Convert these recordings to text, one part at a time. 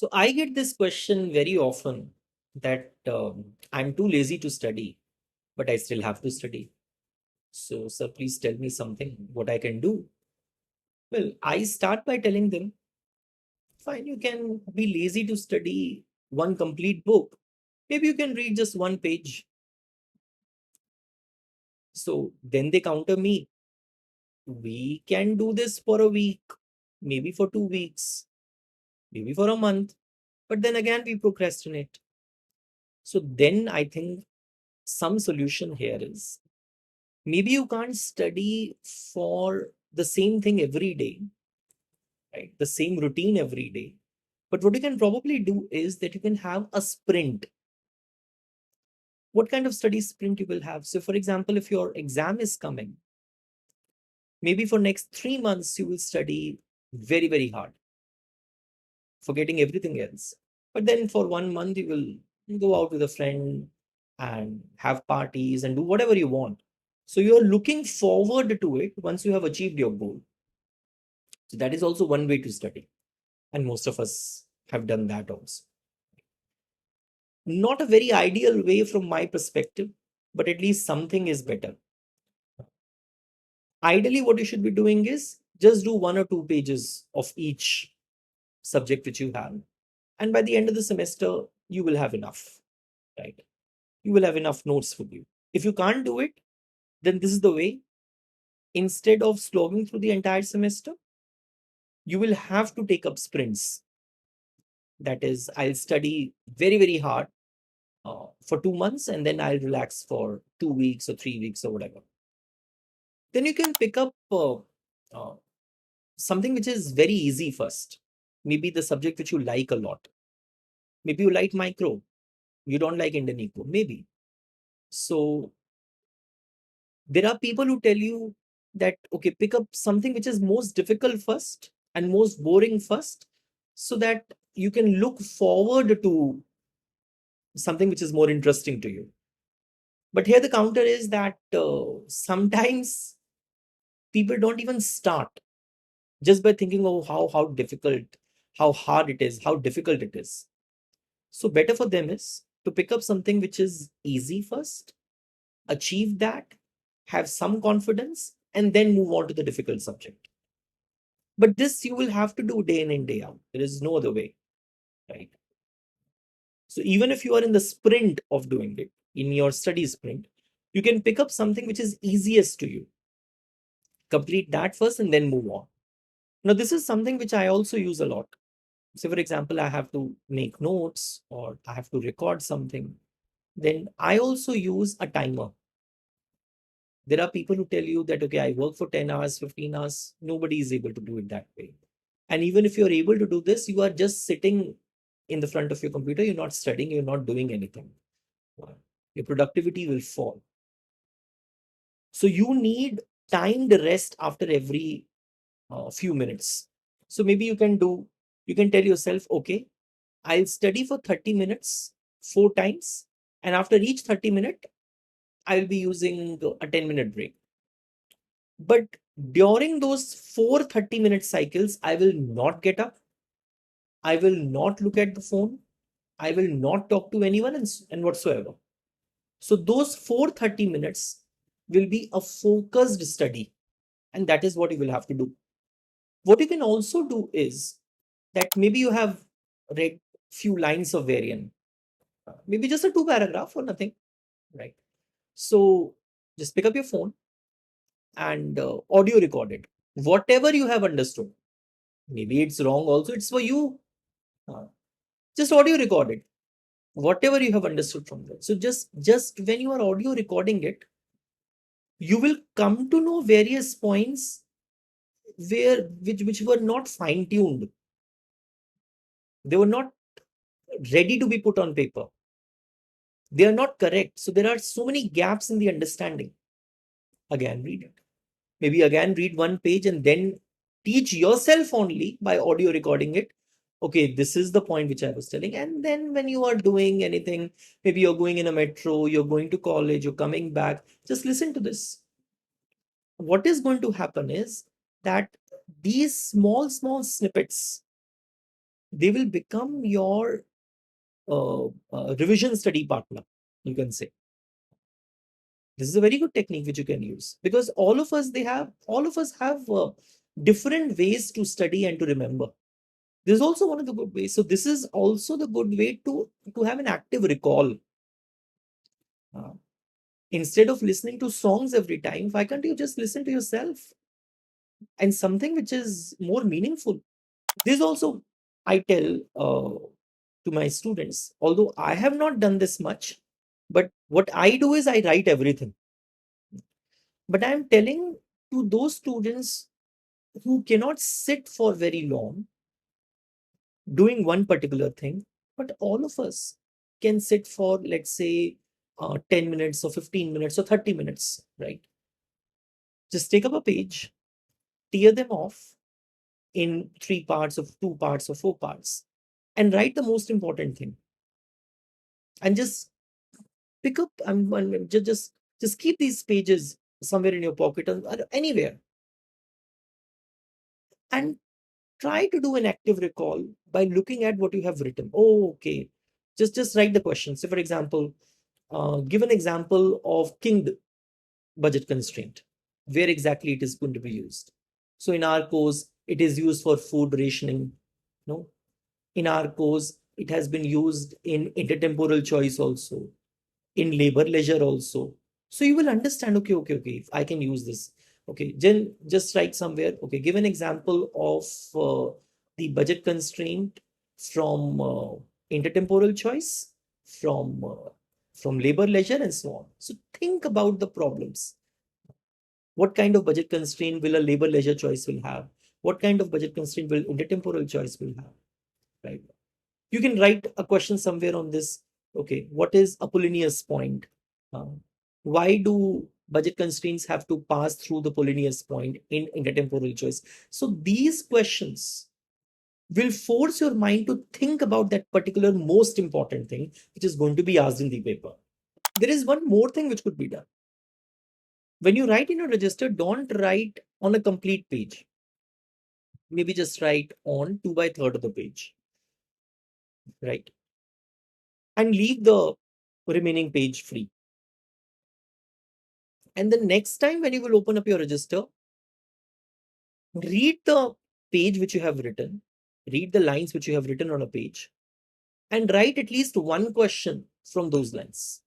So I get this question very often that I'm too lazy to study, but I still have to study. So, sir, please tell me something, what I can do. Well, I start by telling them, fine, you can be lazy to study one complete book. Maybe you can read just one page. So then they counter me. We can do this for a week, maybe for 2 weeks, maybe for a month, but then again we procrastinate. So then I think some solution here is maybe you can't study for the same thing every day, right? The same routine every day. But what you can probably do is that you can have a sprint. What kind of study sprint you will have? So, for example, if your exam is coming, maybe for next 3 months you will study very, very hard, forgetting everything else. But then for 1 month you will go out with a friend and have parties and do whatever you want. So you're looking forward to it once you have achieved your goal. So that is also one way to study. And most of us have done that also. Not a very ideal way from my perspective, but at least something is better. Ideally, what you should be doing is just do 1 or 2 pages of each subject which you have. And by the end of the semester, you will have enough, right? You will have enough notes for you. If you can't do it, then this is the way. Instead of slogging through the entire semester, you will have to take up sprints. That is, I'll study very, very hard for 2 months and then I'll relax for 2 weeks or 3 weeks or whatever. Then you can pick up uh, something which is very easy first. Maybe the subject which you like a lot. Maybe you like micro, you don't like Indian eco, maybe. So there are people who tell you that, okay, pick up something which is most difficult first and most boring first, so that you can look forward to something which is more interesting to you. But here the counter is that sometimes people don't even start just by thinking, oh, how difficult, how hard it is, how difficult it is. So better for them is to pick up something which is easy first, achieve that, have some confidence, and then move on to the difficult subject. But this you will have to do day in and day out. There is no other way, right? So even if you are in the sprint of doing it, in your study sprint, you can pick up something which is easiest to you. Complete that first and then move on. Now, this is something which I also use a lot. Say, for example, I have to make notes or I have to record something. Then I also use a timer. There are people who tell you that, okay, I work for 10 hours, 15 hours. Nobody is able to do it that way. And even if you're able to do this, you are just sitting in the front of your computer. You're not studying, you're not doing anything. Your productivity will fall. So you need timed rest after every few minutes. So maybe you can tell yourself, okay, I'll study for 30 minutes 4 times. And after each 30 minute, I'll be using a 10-minute break. But during those 4 30-minute cycles, I will not get up. I will not look at the phone. I will not talk to anyone and whatsoever. So those 4 30 minutes will be a focused study. And that is what you will have to do. What you can also do is that maybe you have read few lines of variant, maybe just a 2 paragraph or nothing, right? So just pick up your phone and audio record it. Whatever you have understood, maybe it's wrong also, it's for you. Uh, just audio record it. Whatever you have understood from that. So just when you are audio recording it, you will come to know various points which were not fine tuned. They were not ready to be put on paper. They are not correct. So there are so many gaps in the understanding. Again, read it. Maybe again read one page and then teach yourself only by audio recording it. Okay, this is the point which I was telling. And then when you are doing anything, maybe you're going in a metro, you're going to college, you're coming back, just listen to this. What is going to happen is that these small, small snippets They will become your revision study partner, you can say. This is a very good technique which you can use, because all of us have different ways to study and to remember. This is also one of the good ways. So this is also the good way to have an active recall. Uh, Instead of listening to songs every time, why can't you just listen to yourself and something which is more meaningful? This also I tell to my students, although I have not done this much, but what I do is I write everything. But I am telling to those students who cannot sit for very long doing one particular thing, but all of us can sit for, let's say, 10 minutes or 15 minutes or 30 minutes, right? Just take up a page, tear them off in 3 parts of 2 parts or 4 parts, and write the most important thing. And just pick up and just keep these pages somewhere in your pocket or anywhere, and try to do an active recall by looking at what you have written. Oh, okay. Just write the question. So, for example, give an example of kinged budget constraint, where exactly it is going to be used. So, in our course, it is used for food rationing. No, in our course, it has been used in intertemporal choice also, in labor leisure also. So you will understand, okay, if I can use this. Okay, then just write somewhere, okay, give an example of the budget constraint from intertemporal choice, from labor leisure and so on. So think about the problems. What kind of budget constraint will a labor leisure choice will have? What kind of budget constraint will intertemporal choice will have? Right? You can write a question somewhere on this. Okay, what is Apollonius point? Why do budget constraints have to pass through the Apollonius point in intertemporal choice? So these questions will force your mind to think about that particular most important thing which is going to be asked in the paper. There is one more thing which could be done. When you write in a register, don't write on a complete page. Maybe just write on 2/3 of the page, right? And leave the remaining page free. And the next time when you will open up your register, read the page which you have written, read the lines which you have written on a page, and write at least one question from those lines.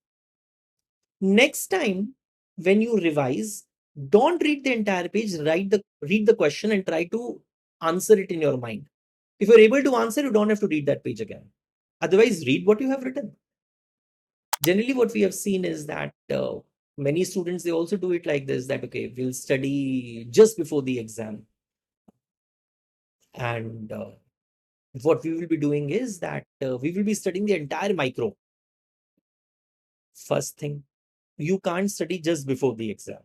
Next time when you revise, don't read the entire page, read the question and try to answer it in your mind. If you're able to answer, you don't have to read that page again. Otherwise, read what you have written. Generally, what we have seen is that many students, they also do it like this, that, okay, we'll study just before the exam. And what we will be doing is that we will be studying the entire micro. First thing, you can't study just before the exam.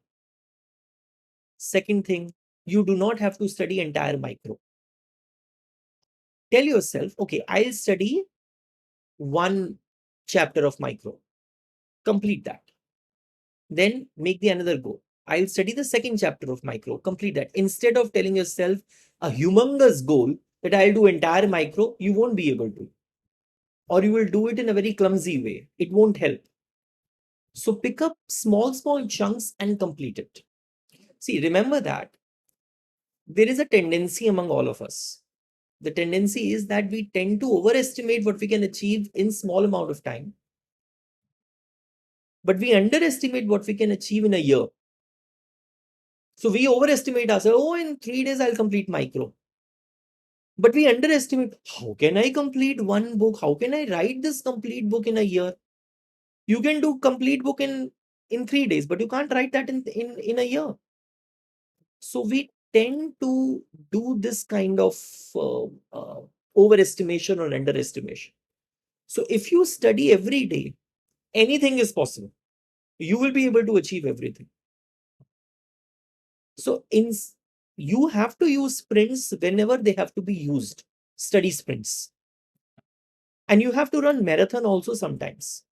Second thing, you do not have to study entire micro. Tell yourself, okay, I'll study one chapter of micro. Complete that. Then make the another goal. I'll study the second chapter of micro. Complete that. Instead of telling yourself a humongous goal that I'll do entire micro, you won't be able to. Or you will do it in a very clumsy way. It won't help. So pick up small chunks and complete it. See, remember that there is a tendency among all of us. The tendency is that we tend to overestimate what we can achieve in small amount of time, but we underestimate what we can achieve in a year. So we overestimate ourselves. Oh, in 3 days I'll complete micro. But we underestimate, how can I complete one book? How can I write this complete book in a year? You can do complete book in 3 days, but you can't write that in a year. So we tend to do this kind of overestimation or underestimation. So if you study every day, anything is possible. You will be able to achieve everything. So you have to use sprints whenever they have to be used, study sprints. And you have to run marathon also sometimes.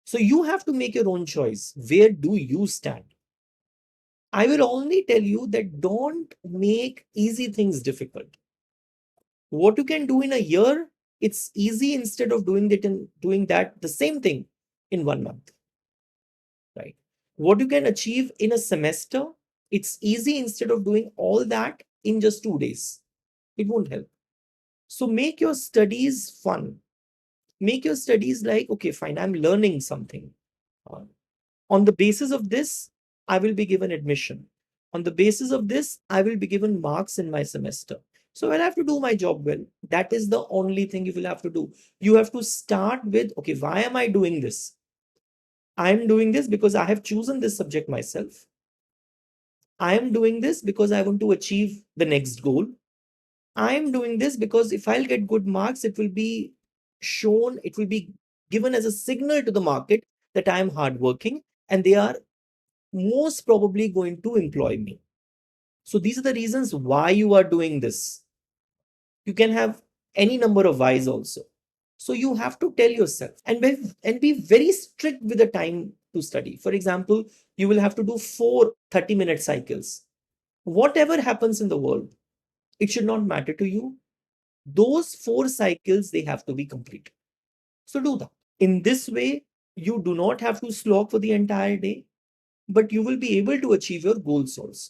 So you have to make your own choice. Where do you stand? I will only tell you that don't make easy things difficult. What you can do in a year, it's easy instead of doing that the same thing in 1 month, right? What you can achieve in a semester, it's easy instead of doing all that in just 2 days. It won't help. So make your studies fun. Make your studies like, okay, fine, I'm learning something. Uh, on the basis of this, I will be given admission. On the basis of this, I will be given marks in my semester. So I'll have to do my job well. That is the only thing you will have to do. You have to start with, okay, why am I doing this? I'm doing this because I have chosen this subject myself. I am doing this because I want to achieve the next goal. I am doing this because if I'll get good marks, it will be shown, it will be given as a signal to the market that I am hardworking and they are most probably going to employ me. So these are the reasons why you are doing this. You can have any number of whys also. So you have to tell yourself and be very strict with the time to study. For example, you will have to do 4 30-minute cycles. Whatever happens in the world, it should not matter to you. Those 4 cycles, they have to be complete. So do that. In this way, you do not have to slog for the entire day, but you will be able to achieve your goals also.